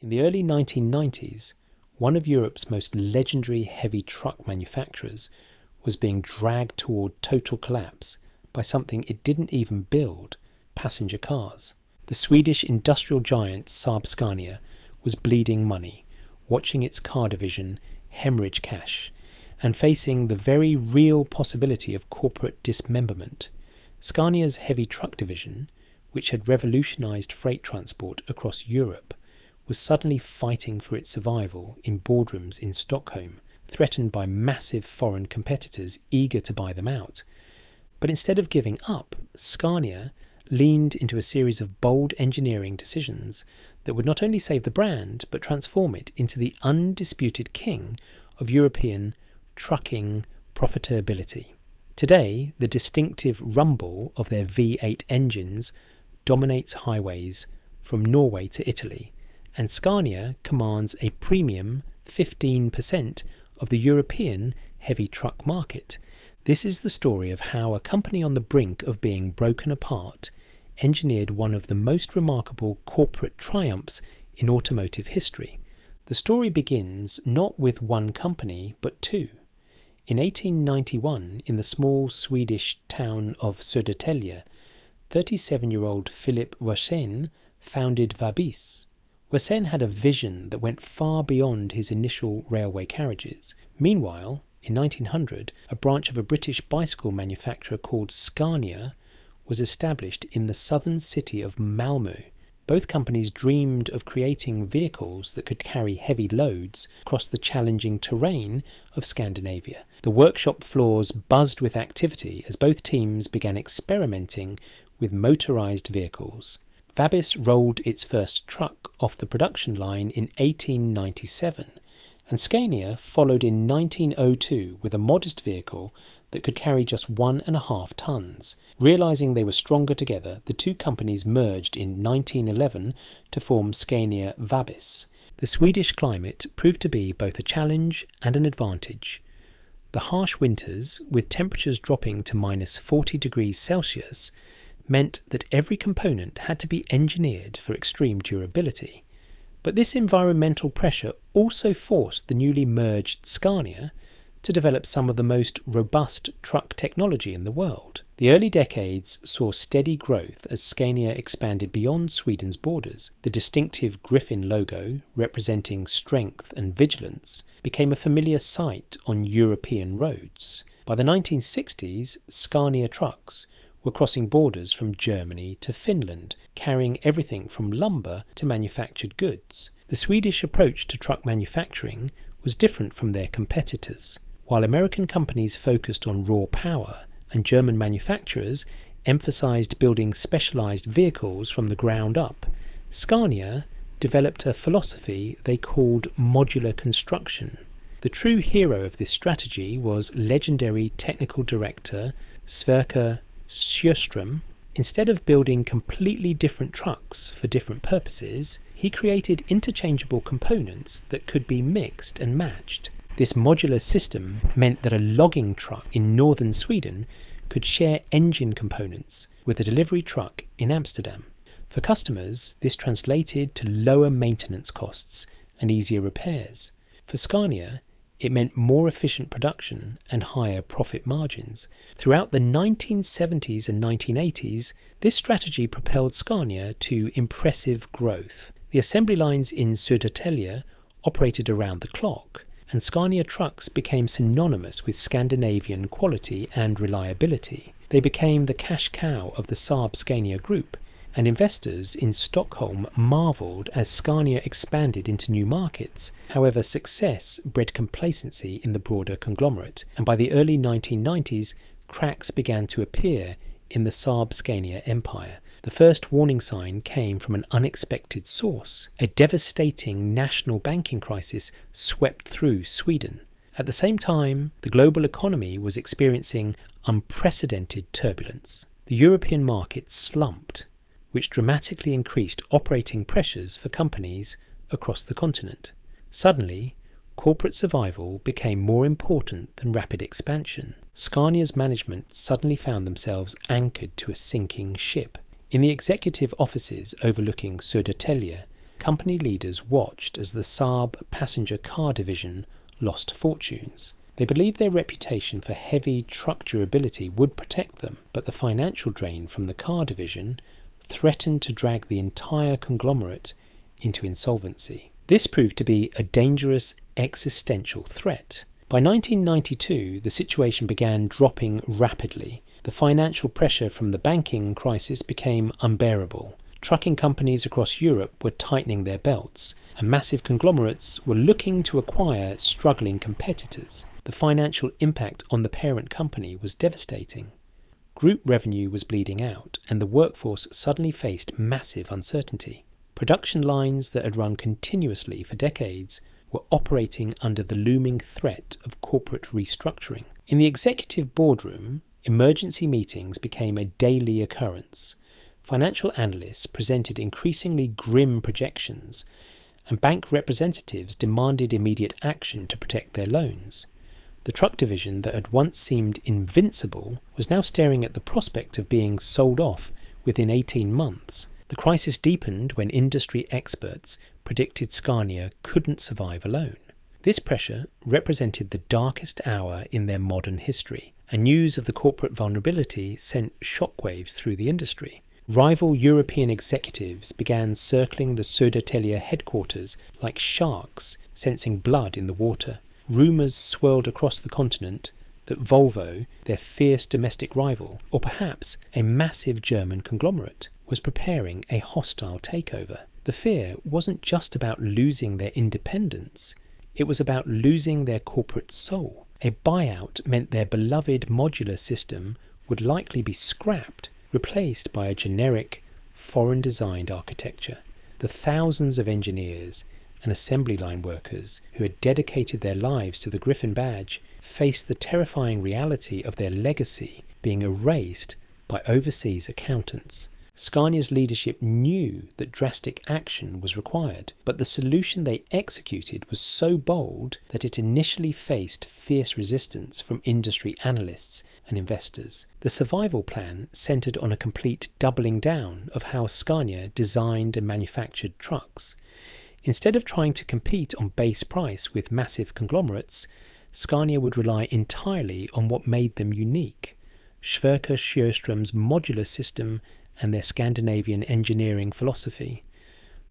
In the early 1990s, one of Europe's most legendary heavy truck manufacturers was being dragged toward total collapse by something it didn't even build: passenger cars. The Swedish industrial giant Saab-Scania was bleeding money, watching its car division hemorrhage cash, and facing the very real possibility of corporate dismemberment. Scania's heavy truck division, which had revolutionized freight transport across Europe, was suddenly fighting for its survival in boardrooms in Stockholm, threatened by massive foreign competitors eager to buy them out. But instead of giving up, Scania leaned into a series of bold engineering decisions that would not only save the brand, but transform it into the undisputed king of European trucking profitability. Today, the distinctive rumble of their V8 engines dominates highways from Norway to Italy, and Scania commands a premium 15% of the European heavy truck market. This is the story of how a company on the brink of being broken apart engineered one of the most remarkable corporate triumphs in automotive history. The story begins not with one company, but two. In 1891, in the small Swedish town of Södertälje, 37-year-old Philip Wersen founded Vabis. Wersen had a vision that went far beyond his initial railway carriages. Meanwhile, in 1900, a branch of a British bicycle manufacturer called Scania was established in the southern city of Malmö. Both companies dreamed of creating vehicles that could carry heavy loads across the challenging terrain of Scandinavia. The workshop floors buzzed with activity as both teams began experimenting with motorized vehicles. Vabis rolled its first truck off the production line in 1897, and Scania followed in 1902 with a modest vehicle that could carry just 1.5 tons. Realizing they were stronger together, the two companies merged in 1911 to form Scania Vabis. The Swedish climate proved to be both a challenge and an advantage. The harsh winters, with temperatures dropping to -40 degrees Celsius, meant that every component had to be engineered for extreme durability. But this environmental pressure also forced the newly merged Scania to develop some of the most robust truck technology in the world. The early decades saw steady growth as Scania expanded beyond Sweden's borders. The distinctive griffin logo, representing strength and vigilance, became a familiar sight on European roads. By the 1960s, Scania trucks were crossing borders from Germany to Finland, carrying everything from lumber to manufactured goods. The Swedish approach to truck manufacturing was different from their competitors. While American companies focused on raw power and German manufacturers emphasized building specialized vehicles from the ground up, Scania developed a philosophy they called modular construction. The true hero of this strategy was legendary technical director Sverker Sjöström. Instead of building completely different trucks for different purposes, he created interchangeable components that could be mixed and matched. This modular system meant that a logging truck in northern Sweden could share engine components with a delivery truck in Amsterdam. For customers, this translated to lower maintenance costs and easier repairs. For Scania, it meant more efficient production and higher profit margins. Throughout the 1970s and 1980s, this strategy propelled Scania to impressive growth. The assembly lines in Södertälje operated around the clock, and Scania trucks became synonymous with Scandinavian quality and reliability. They became the cash cow of the Saab-Scania group, and investors in Stockholm marvelled as Scania expanded into new markets. However, success bred complacency in the broader conglomerate, and by the early 1990s, cracks began to appear in the Saab-Scania empire. The first warning sign came from an unexpected source. A devastating national banking crisis swept through Sweden. At the same time, the global economy was experiencing unprecedented turbulence. The European market slumped, which dramatically increased operating pressures for companies across the continent. Suddenly, corporate survival became more important than rapid expansion. Scania's management suddenly found themselves anchored to a sinking ship. In the executive offices overlooking Södertälje, company leaders watched as the Saab passenger car division lost fortunes. They believed their reputation for heavy truck durability would protect them, but the financial drain from the car division threatened to drag the entire conglomerate into insolvency. This proved to be a dangerous existential threat. By 1992, the situation began dropping rapidly. The financial pressure from the banking crisis became unbearable. Trucking companies across Europe were tightening their belts, and massive conglomerates were looking to acquire struggling competitors. The financial impact on the parent company was devastating. Group revenue was bleeding out, and the workforce suddenly faced massive uncertainty. Production lines that had run continuously for decades were operating under the looming threat of corporate restructuring. In the executive boardroom, emergency meetings became a daily occurrence. Financial analysts presented increasingly grim projections, and bank representatives demanded immediate action to protect their loans. The truck division that had once seemed invincible was now staring at the prospect of being sold off within 18 months. The crisis deepened when industry experts predicted Scania couldn't survive alone. This pressure represented the darkest hour in their modern history, and news of the corporate vulnerability sent shockwaves through the industry. Rival European executives began circling the Södertälje headquarters like sharks sensing blood in the water. Rumours swirled across the continent that Volvo, their fierce domestic rival, or perhaps a massive German conglomerate, was preparing a hostile takeover. The fear wasn't just about losing their independence, it was about losing their corporate soul. A buyout meant their beloved modular system would likely be scrapped, replaced by a generic, foreign-designed architecture. The thousands of engineers and assembly line workers who had dedicated their lives to the Griffin badge faced the terrifying reality of their legacy being erased by overseas accountants. Scania's leadership knew that drastic action was required, but the solution they executed was so bold that it initially faced fierce resistance from industry analysts and investors. The survival plan centred on a complete doubling down of how Scania designed and manufactured trucks. Instead of trying to compete on base price with massive conglomerates, Scania would rely entirely on what made them unique: Sverker Sjöström's modular system and their Scandinavian engineering philosophy.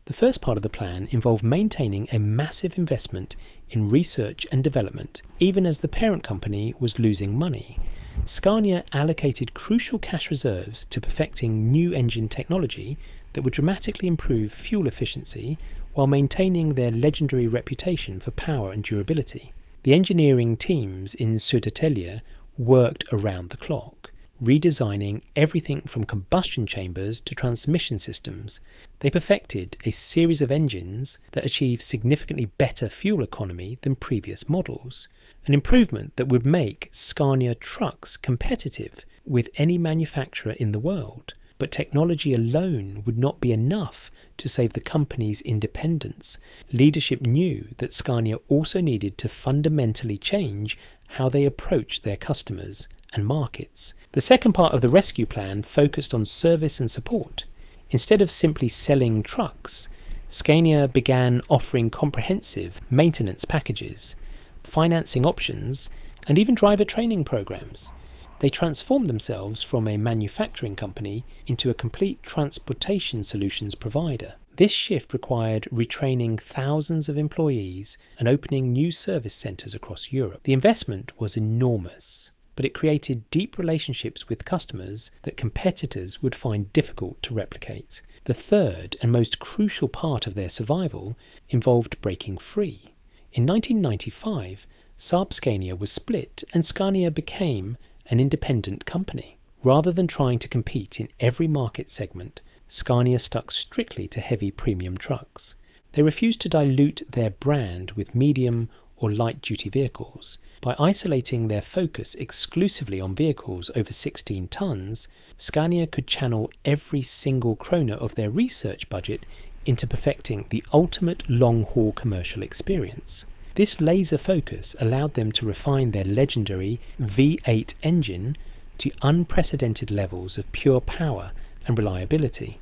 The first part of the plan involved maintaining a massive investment in research and development, even as the parent company was losing money. Scania allocated crucial cash reserves to perfecting new engine technology that would dramatically improve fuel efficiency while maintaining their legendary reputation for power and durability. The engineering teams in Södertälje worked around the clock, redesigning everything from combustion chambers to transmission systems. They perfected a series of engines that achieved significantly better fuel economy than previous models, an improvement that would make Scania trucks competitive with any manufacturer in the world. But technology alone would not be enough to save the company's independence. Leadership knew that Scania also needed to fundamentally change how they approached their customers and markets. The second part of the rescue plan focused on service and support. Instead of simply selling trucks, Scania began offering comprehensive maintenance packages, financing options, and even driver training programs. They transformed themselves from a manufacturing company into a complete transportation solutions provider. This shift required retraining thousands of employees and opening new service centres across Europe. The investment was enormous, but it created deep relationships with customers that competitors would find difficult to replicate. The third and most crucial part of their survival involved breaking free. In 1995, Saab-Scania was split and Scania became an independent company. Rather than trying to compete in every market segment, Scania stuck strictly to heavy premium trucks. They refused to dilute their brand with medium or light-duty vehicles. By isolating their focus exclusively on vehicles over 16 tons, Scania could channel every single krona of their research budget into perfecting the ultimate long-haul commercial experience. This laser focus allowed them to refine their legendary V8 engine to unprecedented levels of pure power and reliability.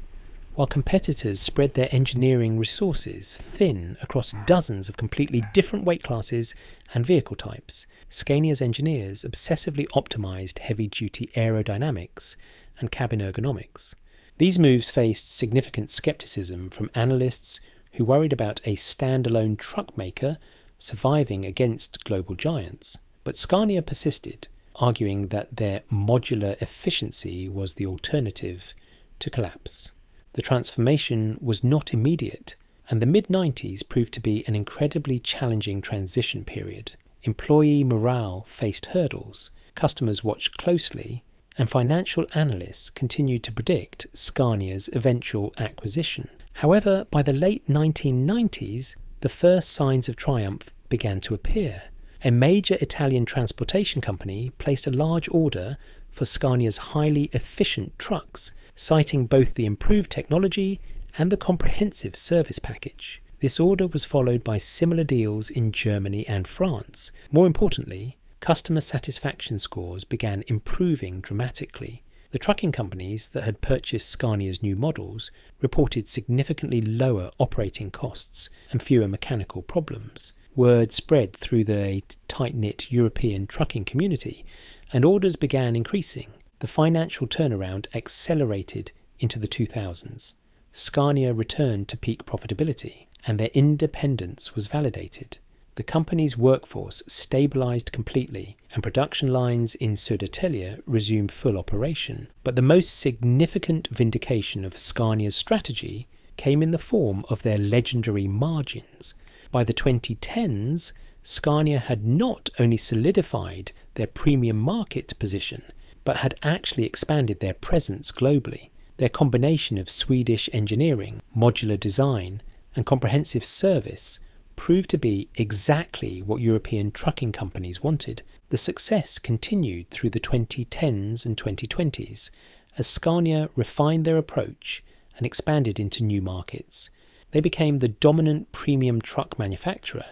While competitors spread their engineering resources thin across dozens of completely different weight classes and vehicle types, Scania's engineers obsessively optimized heavy-duty aerodynamics and cabin ergonomics. These moves faced significant skepticism from analysts who worried about a standalone truck maker surviving against global giants. But Scania persisted, arguing that their modular efficiency was the alternative to collapse. The transformation was not immediate, and the mid-90s proved to be an incredibly challenging transition period. Employee morale faced hurdles, customers watched closely, and financial analysts continued to predict Scania's eventual acquisition. However, by the late 1990s, the first signs of triumph began to appear. A major Italian transportation company placed a large order for Scania's highly efficient trucks, citing both the improved technology and the comprehensive service package. This order was followed by similar deals in Germany and France. More importantly, customer satisfaction scores began improving dramatically. The trucking companies that had purchased Scania's new models reported significantly lower operating costs and fewer mechanical problems. Word spread through the tight-knit European trucking community, and orders began increasing. The financial turnaround accelerated into the 2000s. Scania returned to peak profitability, and their independence was validated. The company's workforce stabilized completely, and production lines in Södertälje resumed full operation. But the most significant vindication of Scania's strategy came in the form of their legendary margins. By the 2010s, Scania had not only solidified their premium market position, but had actually expanded their presence globally. Their combination of Swedish engineering, modular design, and comprehensive service proved to be exactly what European trucking companies wanted. The success continued through the 2010s and 2020s as Scania refined their approach and expanded into new markets. They became the dominant premium truck manufacturer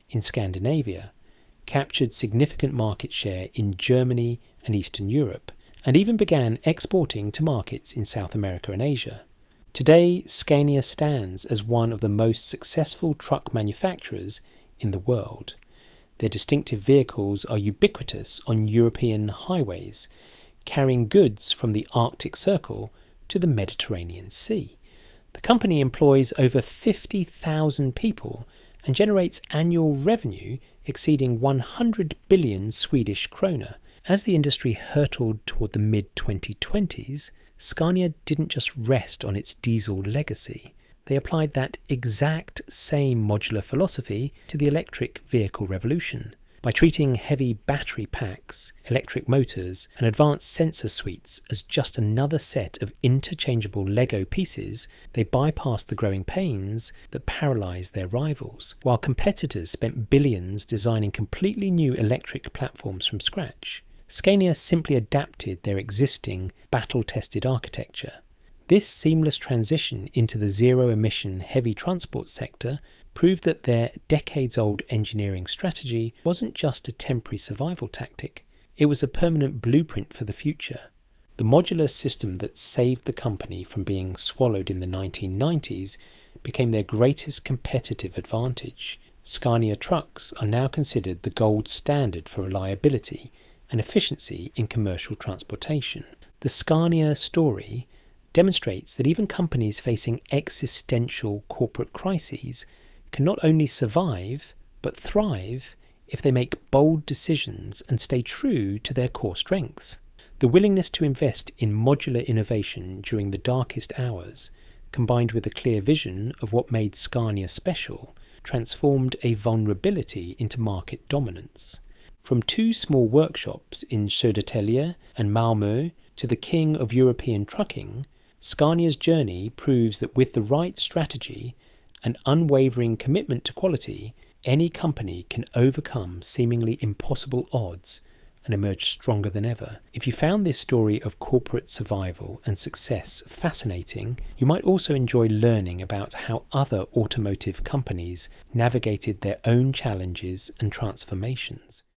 in Scandinavia, captured significant market share in Germany and Eastern Europe, and even began exporting to markets in South America and Asia. Today, Scania stands as one of the most successful truck manufacturers in the world. Their distinctive vehicles are ubiquitous on European highways, carrying goods from the Arctic Circle to the Mediterranean Sea. The company employs over 50,000 people and generates annual revenue exceeding 100 billion Swedish krona. As the industry hurtled toward the mid-2020s, Scania didn't just rest on its diesel legacy. They applied that exact same modular philosophy to the electric vehicle revolution. By treating heavy battery packs, electric motors, and advanced sensor suites as just another set of interchangeable Lego pieces, they bypassed the growing pains that paralyzed their rivals, while competitors spent billions designing completely new electric platforms from scratch. Scania simply adapted their existing battle-tested architecture. This seamless transition into the zero-emission heavy transport sector proved that their decades-old engineering strategy wasn't just a temporary survival tactic, it was a permanent blueprint for the future. The modular system that saved the company from being swallowed in the 1990s became their greatest competitive advantage. Scania trucks are now considered the gold standard for reliability and efficiency in commercial transportation. The Scania story demonstrates that even companies facing existential corporate crises can not only survive, but thrive if they make bold decisions and stay true to their core strengths. The willingness to invest in modular innovation during the darkest hours, combined with a clear vision of what made Scania special, transformed a vulnerability into market dominance. From two small workshops in Södertälje and Malmö to the king of European trucking, Scania's journey proves that with the right strategy and unwavering commitment to quality, any company can overcome seemingly impossible odds and emerge stronger than ever. If you found this story of corporate survival and success fascinating, you might also enjoy learning about how other automotive companies navigated their own challenges and transformations.